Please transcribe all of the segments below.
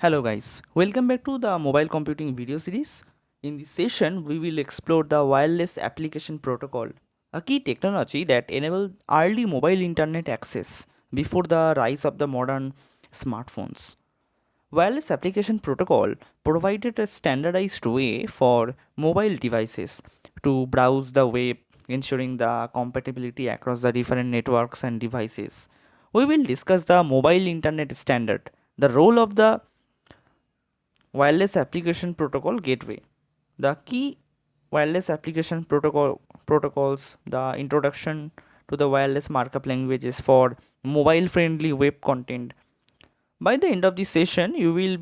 Hello guys, welcome back to the mobile computing video series. In this session, we will explore the wireless application protocol, a key technology that enabled early mobile internet access before the rise of the modern smartphones. Wireless application protocol provided a standardized way for mobile devices to browse the web, ensuring the compatibility across the different networks and devices. We will discuss the mobile internet standard, the role of the wireless application protocol gateway, the key wireless application protocols, the introduction to the wireless markup languages for mobile friendly web content. By the end of this session, you will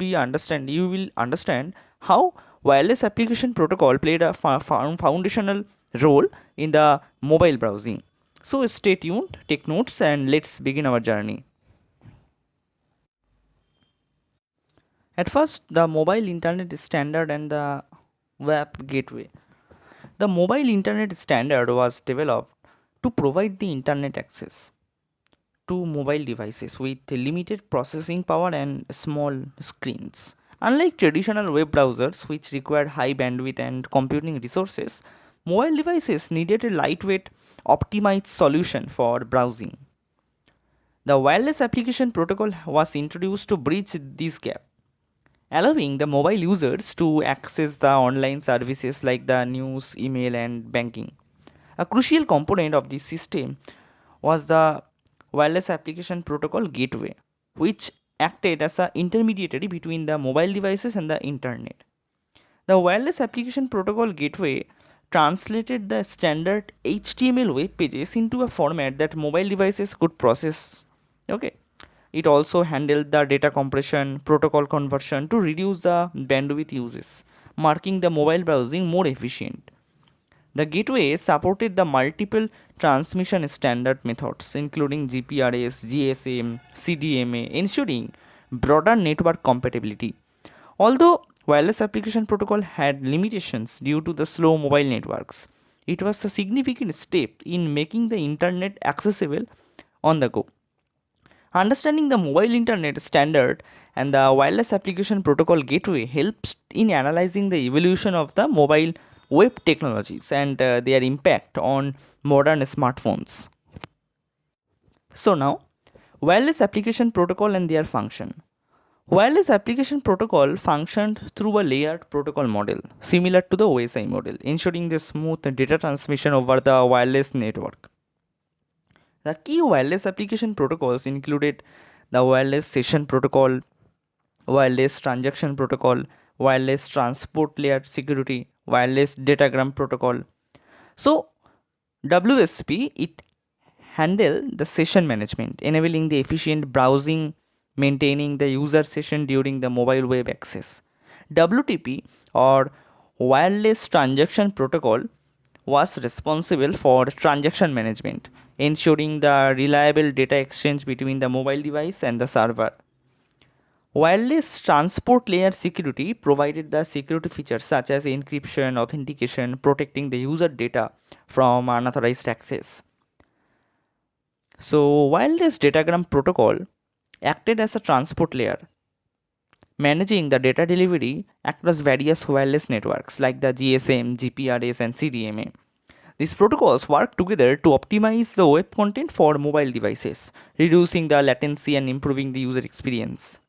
understand how wireless application protocol played a foundational role in the mobile browsing. So stay tuned, take notes, and let's begin our journey. At first, the mobile internet standard and the web gateway. The mobile internet standard was developed to provide the internet access to mobile devices with limited processing power and small screens. Unlike traditional web browsers, which required high bandwidth and computing resources, mobile devices needed a lightweight, optimized solution for browsing. The wireless application protocol was introduced to bridge this gap, allowing the mobile users to access the online services like the news, email, and banking. A crucial component of this system was the wireless application protocol gateway, which acted as an intermediary between the mobile devices and the internet. The wireless application protocol gateway translated the standard HTML web pages into a format that mobile devices could process. Okay. It also handled the data compression, protocol conversion to reduce the bandwidth uses, making the mobile browsing more efficient. The gateway supported the multiple transmission standard methods, including GPRS, GSM, CDMA, ensuring broader network compatibility. Although wireless application protocol had limitations due to the slow mobile networks, it was a significant step in making the internet accessible on the go. Understanding the mobile internet standard and the wireless application protocol gateway helps in analyzing the evolution of the mobile web technologies and their impact on modern smartphones. So now, wireless application protocol and their function. Wireless application protocol functioned through a layered protocol model similar to the OSI model, ensuring the smooth data transmission over the wireless network. The key wireless application protocols included the wireless session protocol, wireless transaction protocol, wireless transport layer security, wireless datagram protocol. So WSP it handle the session management, enabling the efficient browsing, maintaining the user session during the mobile web access. WTP or wireless transaction protocol was responsible for transaction management, ensuring the reliable data exchange between the mobile device and the server. Wireless transport layer security provided the security features such as encryption, authentication, protecting the user data from unauthorized access. So, wireless datagram protocol acted as a transport layer, managing the data delivery across various wireless networks like the GSM, GPRS, and CDMA. These protocols work together to optimize the web content for mobile devices, reducing the latency and improving the user experience.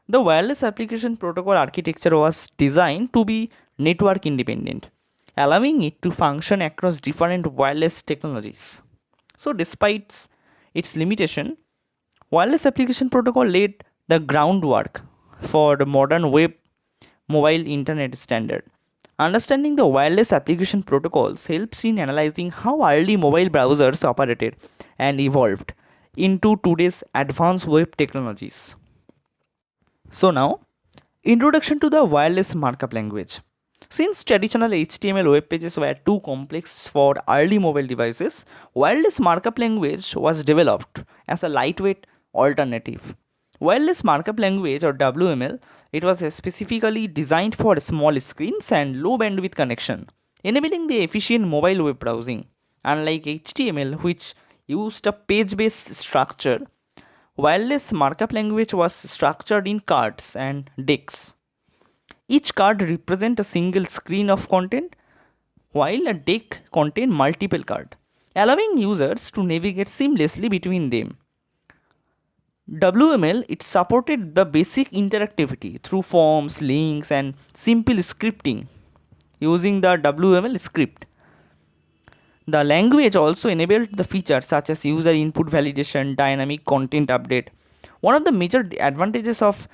The wireless application protocol architecture was designed to be network independent, allowing it to function across different wireless technologies. So, despite its limitation, wireless application protocol laid the groundwork for the modern web mobile internet standard. Understanding the wireless application protocols helps in analyzing how early mobile browsers operated and evolved into today's advanced web technologies. So now, introduction to the wireless markup language. Since traditional HTML web pages were too complex for early mobile devices, wireless markup language was developed as a lightweight alternative. Wireless markup language or WML, it was specifically designed for small screens and low bandwidth connection, enabling the efficient mobile web browsing. Unlike HTML, which used a page based structure, Wireless markup language was structured in cards and decks. Each card represents a single screen of content, while a deck contains multiple cards, allowing users to navigate seamlessly between them. WML it supported the basic interactivity through forms, links, and simple scripting using the WML script. The language also enabled the features such as user input validation, dynamic content update. One of the major advantages of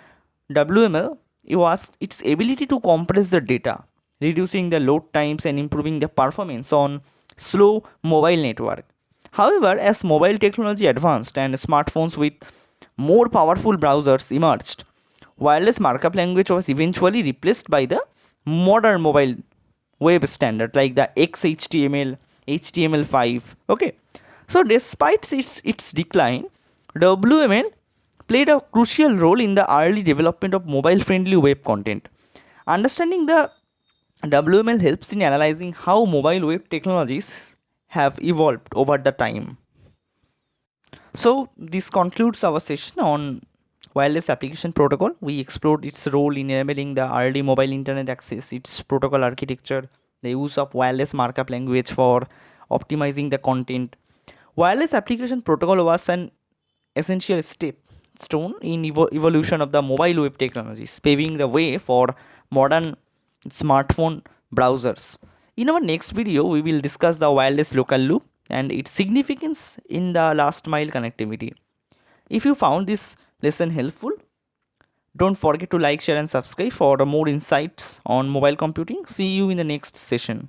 WML was its ability to compress the data, reducing the load times and improving the performance on slow mobile network. However, as mobile technology advanced and smartphones with more powerful browsers emerged, wireless markup language was eventually replaced by the modern mobile web standard like the XHTML, HTML5. Okay, so despite its decline, WML played a crucial role in the early development of mobile friendly web content. Understanding the WML helps in analyzing how mobile web technologies have evolved over the time. So this concludes our session on wireless application protocol. We explored its role in enabling the early mobile internet access, its protocol architecture, the use of wireless markup language for optimizing the content. Wireless application protocol was an essential stone in evolution of the mobile web technologies, paving the way for modern smartphone browsers. In our next video, we will discuss the wireless local loop and its significance in the last mile connectivity. If you found this lesson helpful, don't forget to like, share, and subscribe for more insights on mobile computing. See you in the next session.